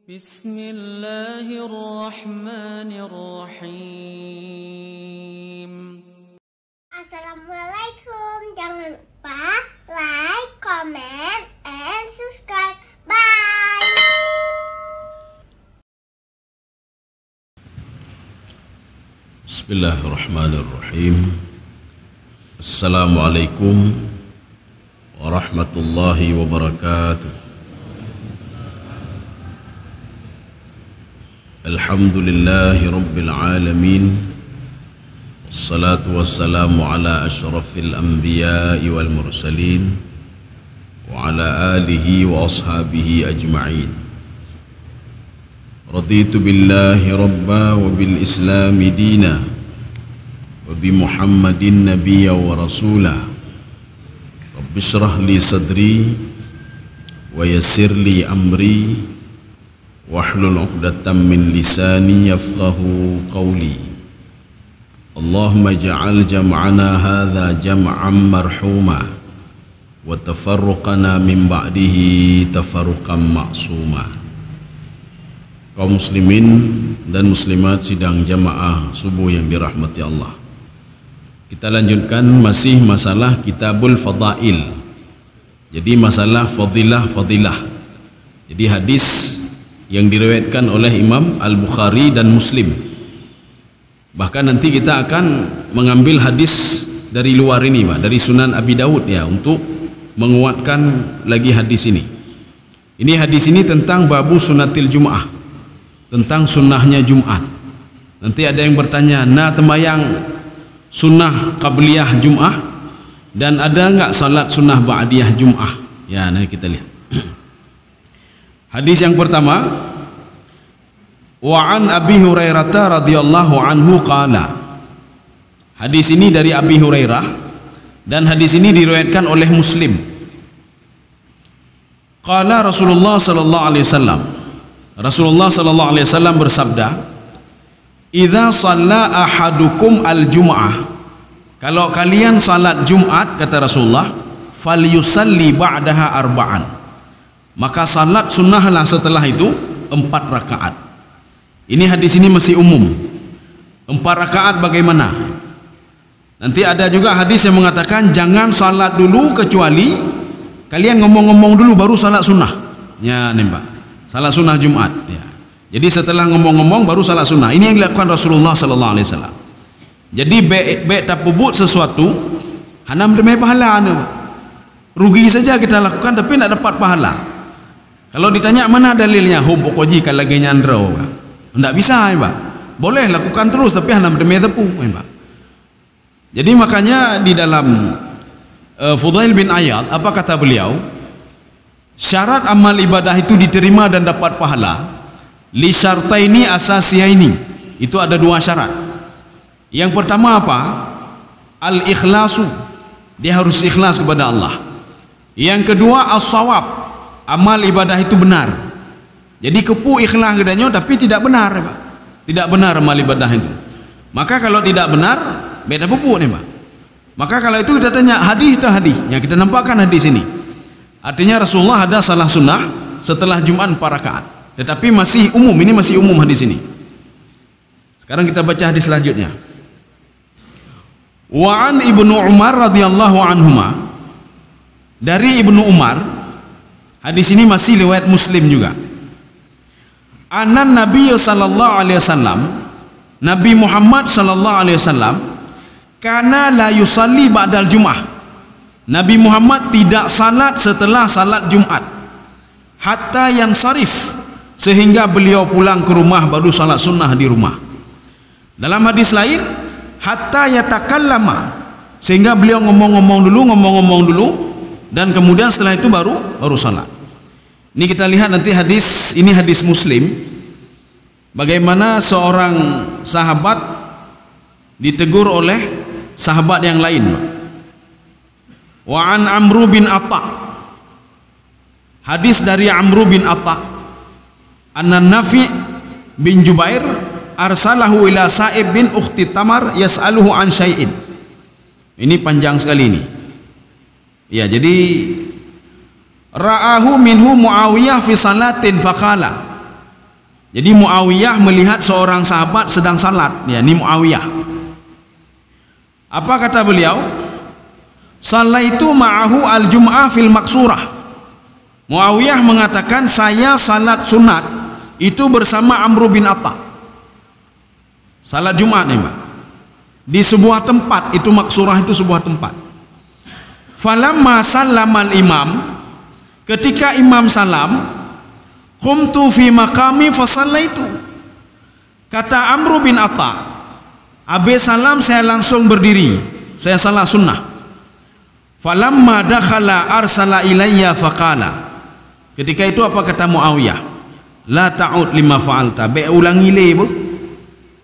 Bismillahirrahmanirrahim. Assalamualaikum. Jangan lupa like, comment, and subscribe. Bye. Bismillahirrahmanirrahim. Assalamualaikum warahmatullahi wabarakatuh. Alhamdulillahi rabbil alamin. Wassalatu wassalamu ala ashrafil anbiya'i wal mursalin wa ala alihi wa ashabihi ajma'in. Raditu billahi rabba wa bil islami dina wa bi muhammadin nabiyya wa rasula. Rabbi shrah li sadri wa yassir li amri wahlul 'uqdatam min lisani yafqahu qawli. Allahumma ja'al jam'ana hadha jam'an marhuma wa tafarruqana min ba'dihi tafarruqan ma'suma. Kaum muslimin dan muslimat sidang jamaah subuh yang dirahmati Allah, kita lanjutkan masih masalah kitabul fadail. Jadi masalah fadilah. Jadi hadis yang diriwayatkan oleh Imam Al-Bukhari dan Muslim. Bahkan nanti kita akan mengambil hadis dari luar ini, Pak, dari Sunan Abi Dawud ya, untuk menguatkan lagi hadis ini. Ini hadis ini tentang babu sunatil Jum'ah, tentang sunnahnya Jumat. Nanti ada yang bertanya, nah sembahyang sunnah qabliyah Jum'ah dan ada enggak salat sunnah ba'diyah Jum'ah? Ya, nanti kita lihat. Hadis yang pertama, wa an Abi Hurairah radhiyallahu anhu qala. Hadis ini dari Abi Hurairah dan hadis ini diriwayatkan oleh Muslim. Qala Rasulullah sallallahu alaihi wasallam. Rasulullah sallallahu alaihi wasallam bersabda, "Idza shalla ahadukum al-jum'ah." Kalau kalian salat Jumat, kata Rasulullah, falyusalli ba'daha arba'an. Maka salat sunnahlah setelah itu 4 rakaat. Ini hadis ini masih umum. 4 rakaat bagaimana? Nanti ada juga hadis yang mengatakan jangan salat dulu kecuali kalian ngomong-ngomong dulu baru salat sunnah. Ya, nembak. Salat sunnah Jumat. Ya. Jadi setelah ngomong-ngomong baru salat sunnah. Ini yang dilakukan Rasulullah sallallahu alaihi wasallam. Jadi baik tak pebut sesuatu, hanam demi pahala anu. Rugi saja kita lakukan tapi tidak dapat pahala. Kalau ditanya mana dalilnya, pokoknya kalau lagi nyandro, tidak bisa, Pak. Boleh lakukan terus, tapi hanam demi tepu, Pak. Jadi makanya di dalam Fudail bin Iyad, apa kata beliau? Syarat amal ibadah itu diterima dan dapat pahala. Li syartaini asasiyaini. Itu ada 2 syarat. Yang pertama apa? Al-ikhlasu. Dia harus ikhlas kepada Allah. Yang kedua as-shawab. Amal ibadah itu benar. Jadi kepu ikhlas gedanya tapi tidak benar, Pak. Tidak benar amal ibadah itu. Maka kalau tidak benar, beda pupu nih, Pak. Maka kalau itu kita tanya hadis dah hadis. Yang kita nampakkan hadis ini. Artinya Rasulullah ada salah sunnah setelah Jumat 4 rakaat. Tetapi masih umum, ini masih umum hadis ini. Sekarang kita baca hadis selanjutnya. Wa an Ibnu Umar radhiyallahu anhuma. Dari Ibnu Umar, hadis ini masih riwayat Muslim juga. Anan Nabi sallallahu alaihi wasallam, Nabi Muhammad sallallahu alaihi wasallam, kana la yusalli ba'dal Jum'ah. Nabi Muhammad tidak salat setelah salat Jumat. Hatta yansarif, sehingga beliau pulang ke rumah baru salat sunnah di rumah. Dalam hadis lain, hatta yatakallama, sehingga beliau ngomong-ngomong dulu dan kemudian setelah itu baru salat. Ini kita lihat nanti hadis ini, hadis Muslim, bagaimana seorang sahabat ditegur oleh sahabat yang lain. Wa an Amru bin Atta. Hadis dari Amru bin Atta, anna Nafi bin Jubair arsalahu ila Sa'ib bin Ukhti Tamar yas'aluhu an syai'in. Ini panjang sekali ini. Ya, jadi ra'ahu minhu Muawiyah fi salatin faqala. Jadi Muawiyah melihat seorang sahabat sedang salat, ya, ini Muawiyah. Apa kata beliau? Sallaitu ma'ahu al-jum'ah fil maksurah. Muawiyah mengatakan, saya salat sunat itu bersama Amr bin Atta. Salat Jumat nih, Pak. Di sebuah tempat, itu maksurah itu sebuah tempat. Falamma sallamal imam, ketika imam salam, qumtu fi maqami fasallaitu. Kata Amr bin Atta, habis salam saya langsung berdiri, saya salat sunnah. Falamma dakhala arsala ilayya faqala. Ketika itu apa kata Muawiyah? La ta'ud lima fa'alta. Baik ulangi le bu.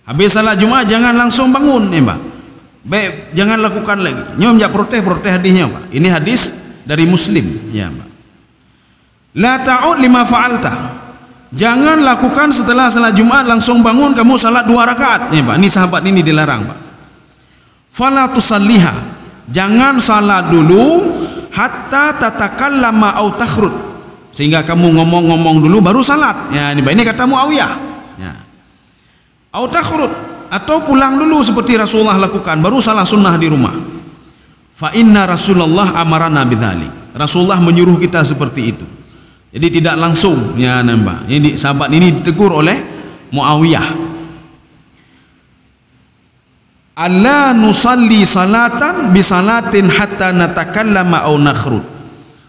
Habis salat Jumat jangan langsung bangun, ya, Pak. Baik, jangan lakukan lagi. Nyom jak protes hadisnya, Pak. Ini hadis dari Muslim, ya, Pak. La ta'ud lima fa'alta. Jangan lakukan setelah salat Jumat langsung bangun kamu salat 2 rakaat, ya, Pak. Ini sahabat ini dilarang, Pak. Fala tusalliha. Jangan salat dulu hatta tatakallama au takhrud. Sehingga kamu ngomong-ngomong dulu baru salat. Ya, ini kata Muawiyah. Ya. Au takhrud, atau pulang dulu seperti Rasulullah lakukan, baru salat sunnah di rumah. Fa inna Rasulullah amarana bidzalik. Rasulullah menyuruh kita seperti itu. Jadi tidak langsung, ya, Mbak. Ini sahabat ini ditegur oleh Muawiyah. Alla nusalli salatan bi salatin hatta natakallama au nakhrud.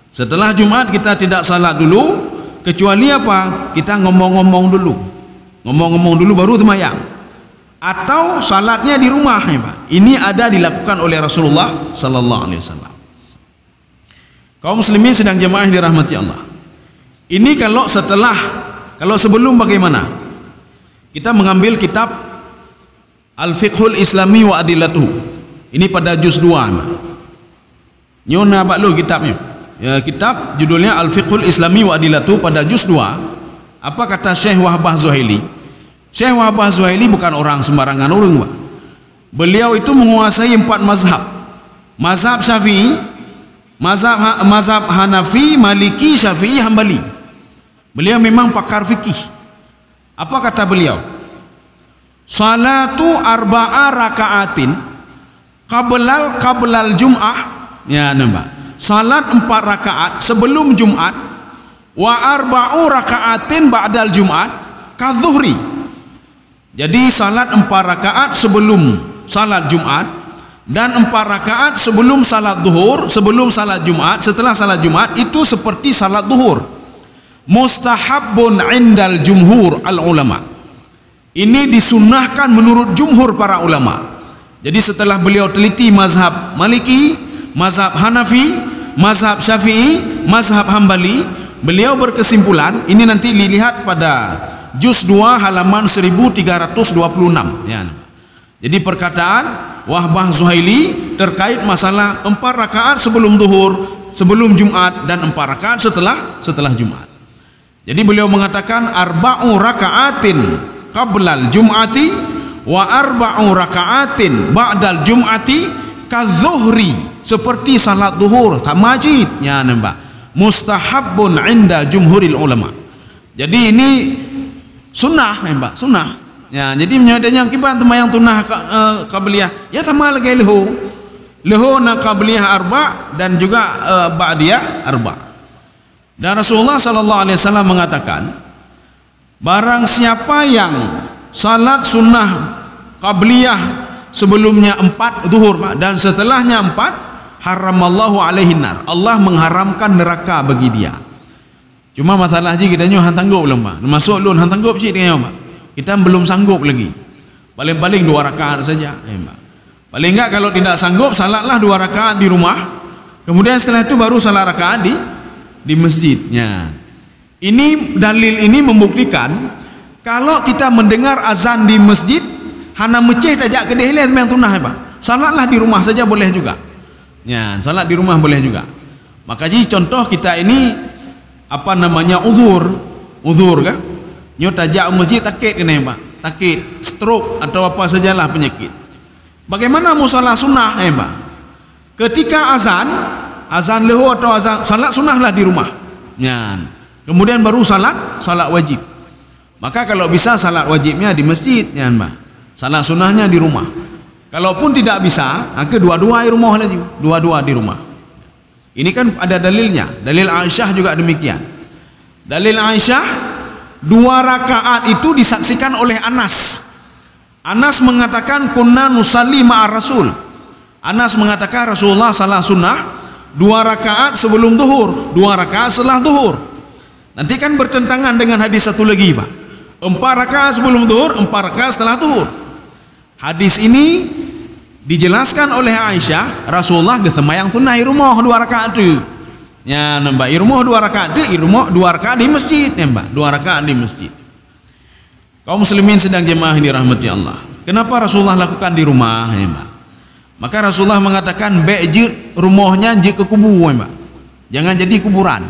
Setelah Jumat kita tidak salat dulu kecuali apa? Kita ngomong-ngomong dulu. Ngomong-ngomong dulu baru sembahyang. Atau salatnya di rumah, ya, Pak. Ini ada dilakukan oleh Rasulullah sallallahu alaihi wasallam. Kaum muslimin sedang jemaah dirahmati Allah. Ini kalau sebelum bagaimana? Kita mengambil kitab Al-Fiqhul Islami wa Adillatuhu. Ini pada juz 2. Nyona Pak lu kitabnya. Ya, kitab judulnya Al-Fiqhul Islami wa Adillatuhu pada juz 2. Apa kata Syekh Wahbah Zuhaili? Syekh Wahbah Zuhaili bukan orang sembarangan orang, Pak. Beliau itu menguasai 4 mazhab. Mazhab Syafi'i, mazhab Hanafi, Maliki, Syafi'i, Hambali. Beliau memang pakar fikih. Apa kata beliau? Salatu arba'a raka'atin qablal jum'ah, ya, nampak. Salat 4 rakaat sebelum Jumat, wa arba'u raka'atin ba'dal Jumat kadzuhri. Jadi salat 4 rakaat sebelum salat Jumat dan 4 rakaat sebelum salat duhur, sebelum salat Jumat, setelah salat Jumat itu seperti salat duhur. Mustahabbun indal jumhur al ulama. Ini disunnahkan menurut jumhur para ulama. Jadi setelah beliau teliti mazhab Maliki, mazhab Hanafi, mazhab Syafi'i, mazhab Hambali, beliau berkesimpulan, ini nanti dilihat pada juz 2 halaman 1326, ya. Jadi perkataan Wahbah Zuhaili terkait masalah 4 rakaat sebelum duhur, sebelum Jumat, dan 4 rakaat setelah Jumat. Jadi beliau mengatakan arba'u raka'atin qablal jum'ati wa arba'u raka'atin ba'dal jum'ati kadzuhri, seperti salat duhur tamajid, ya, nampak. Mustahabbun inda jumhuril ulama. Jadi ini sunnah, nampak, sunnah. Ya, jadi menyadanya kibat yang sunnah qabliyah, ya sama lagi leho na qabliyah arba dan juga ba'diyah arba. Dan Rasulullah sallallahu alaihi wasallam mengatakan, barang siapa yang salat sunnah qabliyah sebelumnya 4 zuhur dan setelahnya 4, haramallahu alaihi nar. Allah mengharamkan neraka bagi dia. Cuma masalah je kita nyo han tanggup belum, Pak. Masuk lun han tanggup cik dengan Pak. Kita belum sanggup lagi. Paling-paling 2 rakaat saja, Pak. Paling enggak kalau tidak sanggup salatlah 2 rakaat di rumah. Kemudian setelah itu baru salat rakaat di masjidnya. Ini dalil ini membuktikan kalau kita mendengar azan di masjid hana meceh tajak kedeh le sembahyang sunnah, Pak. Salatlah di rumah saja boleh juga. Ya, salat di rumah boleh juga. Maka jadi contoh kita ini apa namanya uzur kan? Nyo tajak masjid takit kena, Pak. Takit, stroke atau apa sajalah penyakit. Bagaimana musalla sunnah, Pak? Ketika azan leho atau azan salat sunnahlah di rumah. Ya. Kemudian baru salat wajib. Maka kalau bisa salat wajibnya di masjid, ya Mbak. Salat sunnahnya di rumah. Kalaupun tidak bisa, kedua-dua di rumah lagi, dua-dua di rumah. Ini kan ada dalilnya. Dalil Aisyah juga demikian. Dalil Aisyah, 2 rakaat itu disaksikan oleh Anas. Anas mengatakan kunna nusalli ma'ar Rasul. Anas mengatakan Rasulullah salat sunnah 2 rakaat sebelum zuhur, 2 rakaat setelah zuhur. Nanti kan bertentangan dengan hadis satu lagi, Pak. 4 rakaat sebelum zuhur, 4 rakaat setelah zuhur. Hadis ini dijelaskan oleh Aisyah, Rasulullah sembahyang sunnah di rumah 2 rakaat itu. Ya, nambah di rumah 2 rakaat itu, di rumah 2 rakaat di masjid, ya, Mbak. 2 rakaat di masjid. Kaum muslimin sedang jemaah dirahmati Allah. Kenapa Rasulullah lakukan di rumah, ya, Mbak? Maka Rasulullah mengatakan baik rumahnya je ke kubur, ya, Mbak. Jangan jadi kuburan.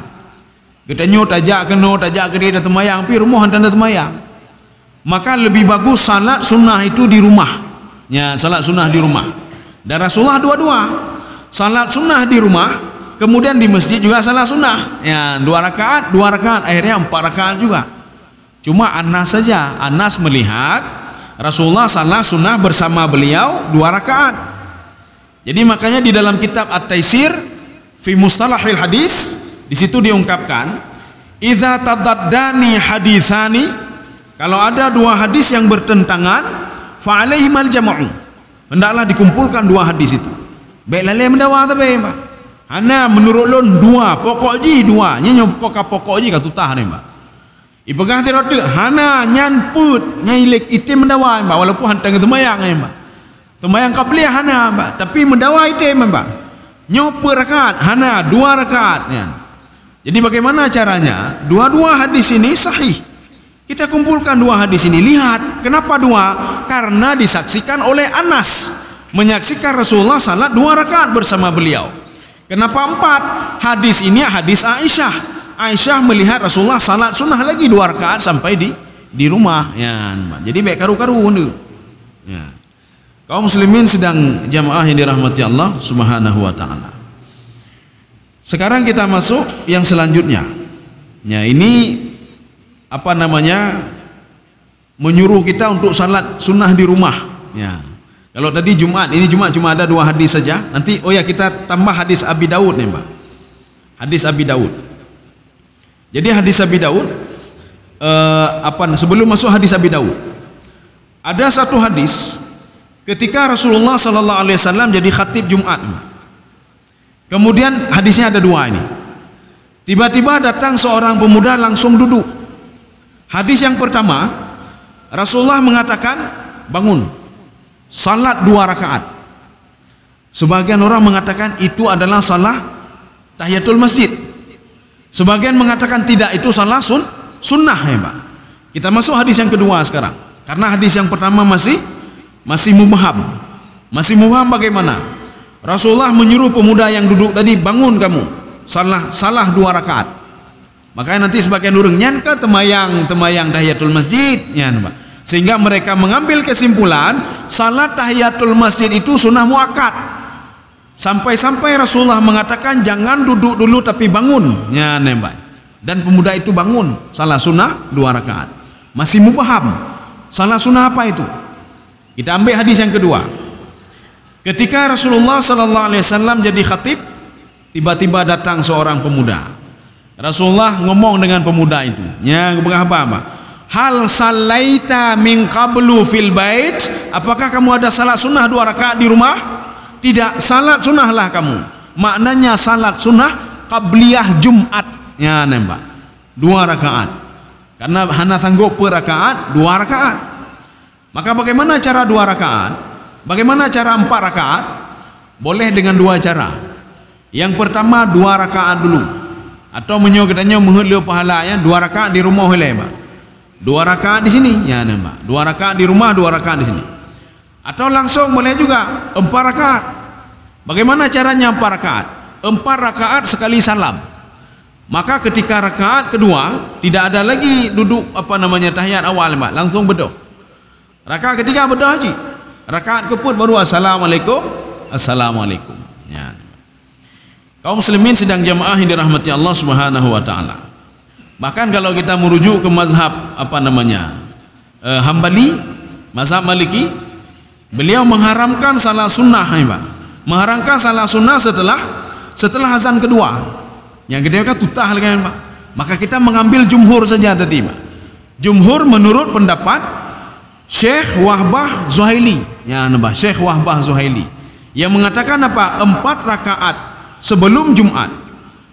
Katanya tajak ke dia temayang, pi rumah anda temayang. Maka lebih bagus salat sunnah itu di rumah. Ya, salat sunnah di rumah. Dan Rasulullah dua-dua. Salat sunnah di rumah, kemudian di masjid juga salat sunnah. Ya, 2 rakaat, 2 rakaat, akhirnya 4 rakaat juga. Cuma Anas saja. Anas melihat Rasulullah salat sunnah bersama beliau 2 rakaat. Jadi makanya di dalam kitab At-Taisir fi Mustalahil Hadis, di situ diungkapkan, idza tadaddani haditsani, kalau ada 2 hadis yang bertentangan, fa alaihimal jam'u, hendaklah dikumpulkan 2 hadis itu. Baik lalai mendawa tapi, Mbak. Hana menurut lon 2, pokok ji 2, nya pokok ji ka tutah ni, Mbak. Ipegah tirot hana nyan put nyailik itim mendawa, Mbak, walaupun hantang temayang, Mbak. Temayang kabliah hana, Mbak, tapi mendawa itim, Mbak. Nyoper rakaat hana 2 rakaat, ya. Jadi bagaimana caranya? 2 hadis ini sahih. Kita kumpulkan 2 hadis ini. Lihat, kenapa 2? Karena disaksikan oleh Anas, menyaksikan Rasulullah salat 2 rakaat bersama beliau. Kenapa 4? Hadis ini hadis Aisyah. Aisyah melihat Rasulullah salat sunnah lagi 2 rakaat sampai di rumah. Ya, jadi baik karu-karu tu. Ya. Kaum muslimin sedang jamaah yang dirahmati Allah Subhanahu wa taala. Sekarang kita masuk yang selanjutnya. Ya, ini apa namanya, menyuruh kita untuk salat sunnah di rumah. Ya. Kalau tadi Jumat, ini Jumat cuma ada 2 hadis saja. Nanti kita tambah hadis Abi Daud nih, Mbak. Hadis Abi Daud. Jadi hadis Abi Daud, sebelum masuk hadis Abi Daud, ada satu hadis ketika Rasulullah sallallahu alaihi wasallam jadi khatib Jumat. Kemudian hadisnya ada 2 ini. Tiba-tiba datang seorang pemuda langsung duduk. Hadis yang pertama, Rasulullah mengatakan, bangun, salat 2 rakaat. Sebagian orang mengatakan itu adalah salat tahiyatul masjid. Sebagian mengatakan tidak, itu salat sunnah, ya, Pak. Kita masuk hadis yang kedua sekarang. Karena hadis yang pertama masih mubham. Masih mubham bagaimana? Rasulullah menyuruh pemuda yang duduk tadi, bangun kamu, salah 2 rakaat. Makanya nanti sebagian orang nyanka temayang tahiyatul masjid, ya, Pak. Sehingga mereka mengambil kesimpulan salat tahiyatul masjid itu sunnah muakkad. Sampai-sampai Rasulullah mengatakan jangan duduk dulu tapi bangun, ya, Pak. Dan pemuda itu bangun, salat sunnah 2 rakaat. Masih mubham. Salat sunnah apa itu? Kita ambil hadis yang kedua. Ketika Rasulullah sallallahu alaihi wasallam jadi khatib, tiba-tiba datang seorang pemuda. Rasulullah ngomong dengan pemuda itu, ya, apa? Hal salaita min qablu fil bait? Apakah kamu ada salat sunnah 2 rakaat di rumah? Tidak, salat sunnahlah kamu. Maknanya salat sunnah qabliyah Jumat, ya, nembak 2 rakaat. Karena hana sanggup per rakaat 2 rakaat. Maka bagaimana cara 2 rakaat? Bagaimana cara 4 rakaat? Boleh dengan 2 cara. Yang pertama 2 rakaat dulu. Atau katanya menghulu pahalanya 2 rakaat di rumah oleh, Pak. 2 rakaat di sini, ya, Pak. 2 rakaat di rumah, 2 rakaat di sini. Atau langsung boleh juga 4 rakaat. Bagaimana caranya 4 rakaat? 4 rakaat sekali salam. Maka ketika rakaat kedua tidak ada lagi duduk tahiyat awal, Pak. Langsung berdoa. Rakaat ketiga berdoa haji. Rakaat keempat baru assalamualaikum. Assalamualaikum. Ya. Kaum muslimin sedang jamaah yang dirahmati Allah Subhanahu wa taala. Bahkan kalau kita merujuk ke mazhab Hambali, mazhab Maliki, beliau mengharamkan salat sunnah, Pak. Mengharamkan salat sunnah setelah azan kedua. Yang kedua kan tutah lagi, Pak. Maka kita mengambil jumhur saja tadi, Pak. Jumhur menurut pendapat Syekh Wahbah Zuhaili, ya nambah Syekh Wahbah Zuhaili, yang mengatakan apa? 4 rakaat sebelum Jumat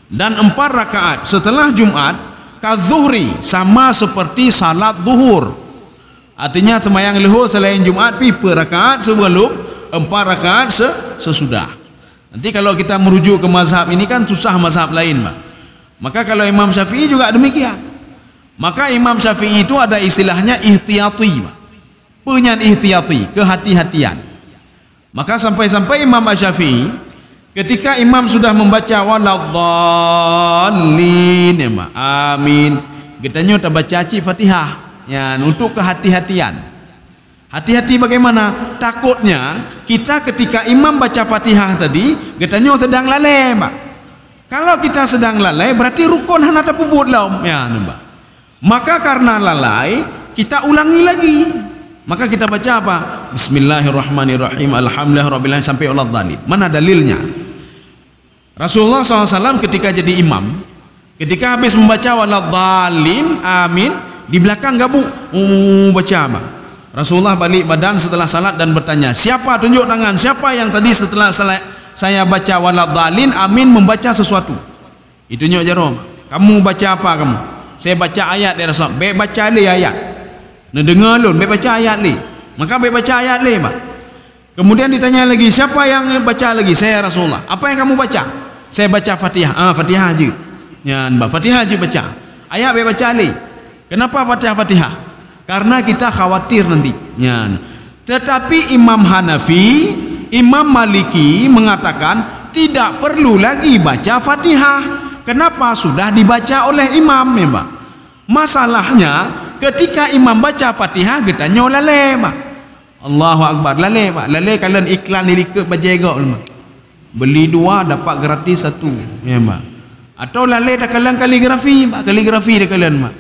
dan 4 rakaat setelah Jumat kadzuhri, sama seperti salat zuhur. Artinya sembahyang zuhur selain Jumat pipa rakaat sebelum, 4 rakaat sesudah. Nanti kalau kita merujuk ke mazhab ini kan susah mazhab lain, Pak. Maka kalau Imam Syafi'i juga demikian. Maka Imam Syafi'i itu ada istilahnya ihtiyati, Pak. Ihtiyati, kehati-hatian. Maka sampai-sampai Imam Syafi'i ketika imam sudah membaca waladhdallin, ya, Pak, amin, kitanya tak baca Fatihah, ya, untuk kehati-hatian. Hati-hati bagaimana? Takutnya kita ketika imam baca Fatihah tadi, kitanya sedang lalai, Pak. Kalau kita sedang lalai berarti rukun hana terpubut lah, ya, Pak. Maka karena lalai kita ulangi lagi. Maka kita baca apa? Bismillahirrahmanirrahim, alhamdulillahirabbil alamin sampai waladhdallin. Mana dalilnya? Rasulullah SAW ketika jadi imam, ketika habis membaca waladhdallin, amin, di belakang gabung baca apa? Rasulullah balik badan setelah salat dan bertanya, siapa, tunjuk tangan, siapa yang tadi setelah saya baca waladhdallin, amin, membaca sesuatu? Itunya jarum. Kamu baca apa kamu? Saya baca ayat dari Rasul. Baik baca le ayat. Nak dengar lun, baik baca ayat le. Maka baik baca ayat le, Pak. Kemudian ditanya lagi, siapa yang baca lagi? Saya, Rasulullah. Apa yang kamu baca? Saya baca Fatihah. Fatihah aja. Ya, Fatihah aja baca. Ayat baik baca le. Kenapa Fatihah? Karena kita khawatir nanti. Ya. Tetapi Imam Hanafi, Imam Maliki mengatakan tidak perlu lagi baca Fatihah. Kenapa? Sudah dibaca oleh imam, ya, Pak. Masalahnya ketika imam baca Fatihah kita nyolale, Pak. Allahu Akbar, lalai, Pak. Lalai kalian iklan ni ikut baca egak, Pak. Beli 2 dapat gratis 1, ya, Pak. Atau lalai tak kalian kaligrafi, Pak. Kaligrafi dah kalian, Pak.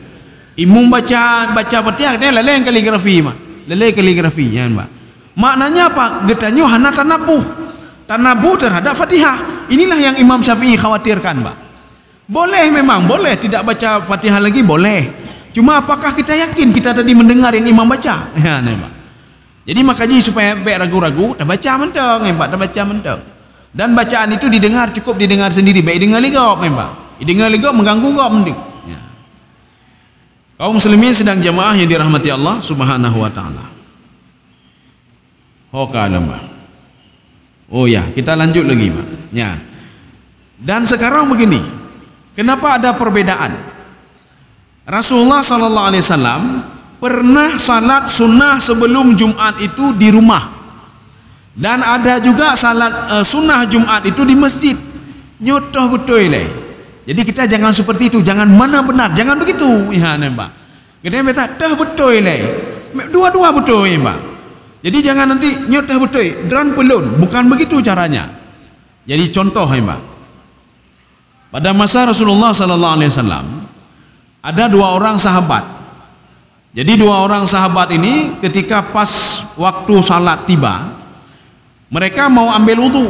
Imam baca Fatihah dia lalai kaligrafi, Pak. Lalai kaligrafi, ya, Pak. Maknanya apa? Getanyo hana tanabuh terhadap Fatihah. Inilah yang Imam Syafi'i khawatirkan, Pak. Boleh, memang boleh tidak baca Fatihah lagi, boleh. Cuma apakah kita yakin kita tadi mendengar yang imam baca? Ya, Pak. Jadi makanya supaya baik ragu-ragu, tak baca mentang, Pak, tak baca mentang. Dan bacaan itu cukup didengar sendiri, baik dengar ligau, Pak. Dengar ligau mengganggu kau mending. Ya. Kaum muslimin sedang jamaah yang dirahmati Allah Subhanahu wa taala. Oh ya, kita lanjut lagi, Pak. Ya. Dan sekarang begini, kenapa ada perbedaan? Rasulullah SAW pernah salat sunnah sebelum Jumat itu di rumah, dan ada juga salat sunnah Jumat itu di masjid. Nyotoh betul lah. Jadi kita jangan seperti itu, jangan mana benar, jangan begitu, ya, Pak. Kita betul, dah betul lah. Dua-dua betul, ya, Pak. Jadi jangan nanti nyotoh betul, drone pelun, bukan begitu caranya. Jadi contoh, ya, Pak. Pada masa Rasulullah SAW ada 2 orang sahabat. Jadi 2 orang sahabat ini ketika pas waktu salat tiba, mereka mau ambil wudu.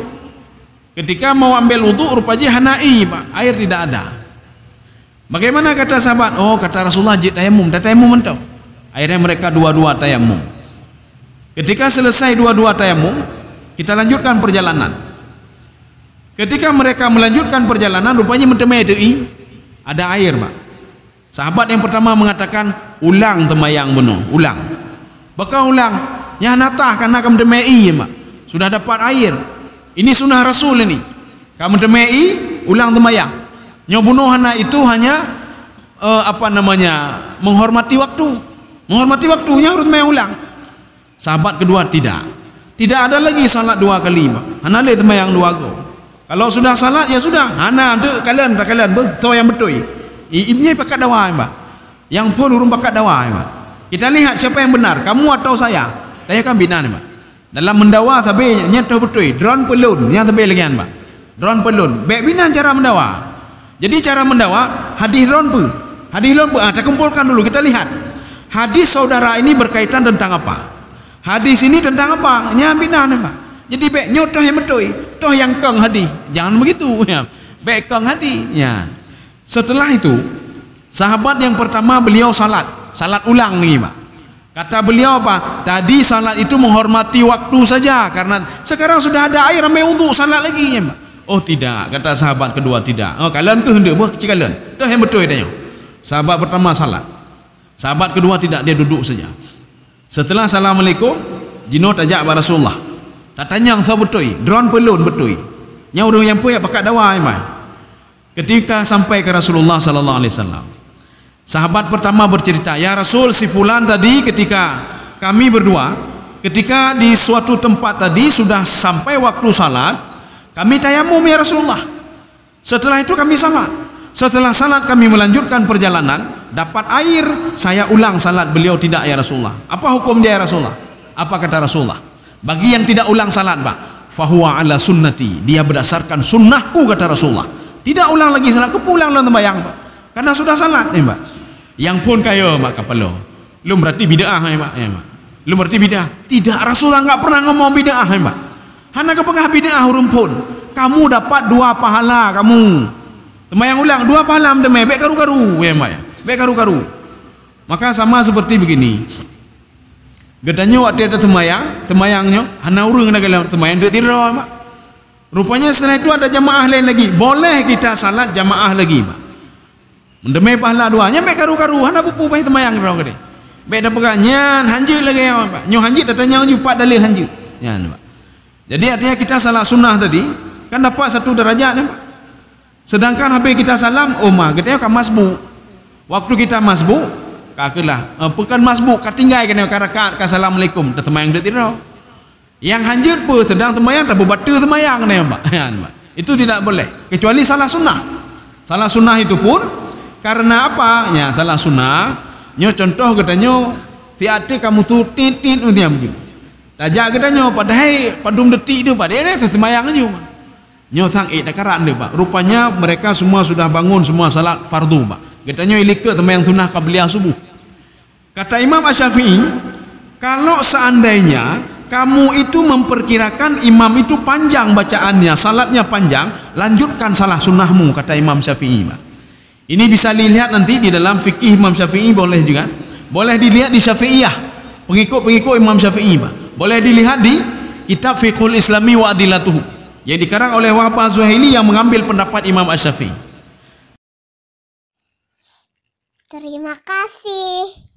Ketika mau ambil wudu rupanya hanai, Pak, air tidak ada. Bagaimana kata sahabat? Oh, kata Rasulullah jid tayamum, tayamum mentau. Akhirnya mereka dua-dua tayamum. Ketika selesai dua-dua tayamum, kita lanjutkan perjalanan. Ketika mereka melanjutkan perjalanan, rupanya mentemui ada air, Pak. Sahabat yang pertama mengatakan, ulang temayang benar, ulang. Bakal ulang, ya natah karena kamu temui, Pak. Sudah dapat air. Ini sunnah Rasul ini. Kamu temui, ulang temayang. Nyobunuh anak itu hanya menghormati waktu. Menghormati waktunya harus temui ulang. Sahabat kedua tidak ada lagi salat 2 kali, Pak. Hana le temayang 2 go. Kalau sudah salat ya sudah. Hana tu kalian betul yang betul. Ibnya pakat dawa, Pak. Yang pun urung pakat dawa, Pak. Kita lihat siapa yang benar, kamu atau saya. Saya kan binan, Pak. Dalam mendawa sabe nyata betul. Drone pelun yang sabe lagi, Pak. Drone pelun. Baik binan cara mendawa. Jadi cara mendawa hadis drone pun. Hadirin kita kumpulkan dulu, kita lihat. Hadis saudara ini berkaitan tentang apa? Hadis ini tentang apa? Nya bina nih, Pak. Jadi baik nyotoh yang betul, toh yang keng hadis. Jangan begitu ya. Baik keng hadis ya. Setelah itu, sahabat yang pertama beliau salat ulang nih, Pak. Kata beliau apa? Tadi salat itu menghormati waktu saja, karena sekarang sudah ada air ramai untuk salat lagi ya, Pak. Oh tidak, kata sahabat kedua tidak. Oh kalian kehendak buat kalian. Toh yang betul dia. Sahabat pertama salat. Sahabat kedua tidak, dia duduk saja. Setelah assalamualaikum, jino tajak pada Rasulullah. Tatanya yang betul, drone pelun betul. Nya orang yang punya pakai dawa mai. Ketika sampai ke Rasulullah sallallahu alaihi wasallam, sahabat pertama bercerita, "Ya Rasul, si fulan tadi ketika kami berdua, ketika di suatu tempat tadi sudah sampai waktu salat, kami tayamum ya Rasulullah. Setelah itu kami salat. Setelah salat kami melanjutkan perjalanan, dapat air, saya ulang salat, beliau tidak ya Rasulullah. Apa hukum dia ya Rasulullah?" Apa kata Rasulullah? Bagi yang tidak ulang salat, Pak, fahuwa ala sunnati, dia berdasarkan sunnahku, kata Rasulullah. Tidak ulang lagi salat, kepulang dalam sembahyang, Pak. Karena sudah salat, ya, Pak. Yang pun kaya, Pak, kapalo. Lu berarti bid'ah, ya, Pak. Ya, Pak. Lu berarti bid'ah. Tidak, Rasulullah enggak pernah ngomong bid'ah, ya, Pak. Hanya kepengah bid'ah huruf pun. Kamu dapat 2 pahala kamu. Sembahyang ulang 2 pahala mendeme, baik karu-karu, ya, Pak. Ya. Baik karu-karu. Maka sama seperti begini. Gedanya waktu ada temayangnya, hana urung nak galau temayang dia tidur, Pak. Rupanya setelah itu ada jamaah lain lagi. Boleh kita salat jamaah lagi, Pak. Mendemai pahala 2, nya baik karu-karu, hana pupu baik temayang rau gede. Baik dah pegangnya, hanjir lagi, Pak. Nyo hanjir datanya jumpa dalil hanjir. Ya, Pak. Jadi artinya kita salat sunnah tadi kan dapat 1 derajat, ya, Pak. Sedangkan habis kita salam, kita kan masbuk. Waktu kita masbuk, kakelah pekan masbuk katinggai kena rakaat ka assalamualaikum dah temayang dah tidak. Yang hanjir pun sedang temayang tak berbatu temayang ni, Pak. Itu tidak boleh kecuali salah sunnah. Salah sunnah itu pun karena apa? Ya, salah sunnah. Nyo contoh katanya tiada kamu tu titit macam tu. Tajak katanya padahal padum detik tu, Pak. Dia temayang aja. Nyo sang dak karan dia, Pak. Rupanya mereka semua sudah bangun semua salat fardu, Pak. Katanya ilika temayang sunnah qabliyah subuh. Kata Imam Asy-Syafi'i, kalau seandainya kamu itu memperkirakan imam itu panjang bacaannya, salatnya panjang, lanjutkan salah sunnahmu, kata Imam Syafi'i. Ini bisa dilihat nanti di dalam fikih Imam Syafi'i, boleh juga. Boleh dilihat di Syafi'iyah, pengikut-pengikut Imam Syafi'i, Pak. Boleh dilihat di kitab Fiqhul Islami wa Adilatuhu yang dikarang oleh Wahab Az-Zuhaili yang mengambil pendapat Imam Asy-Syafi'i. Terima kasih.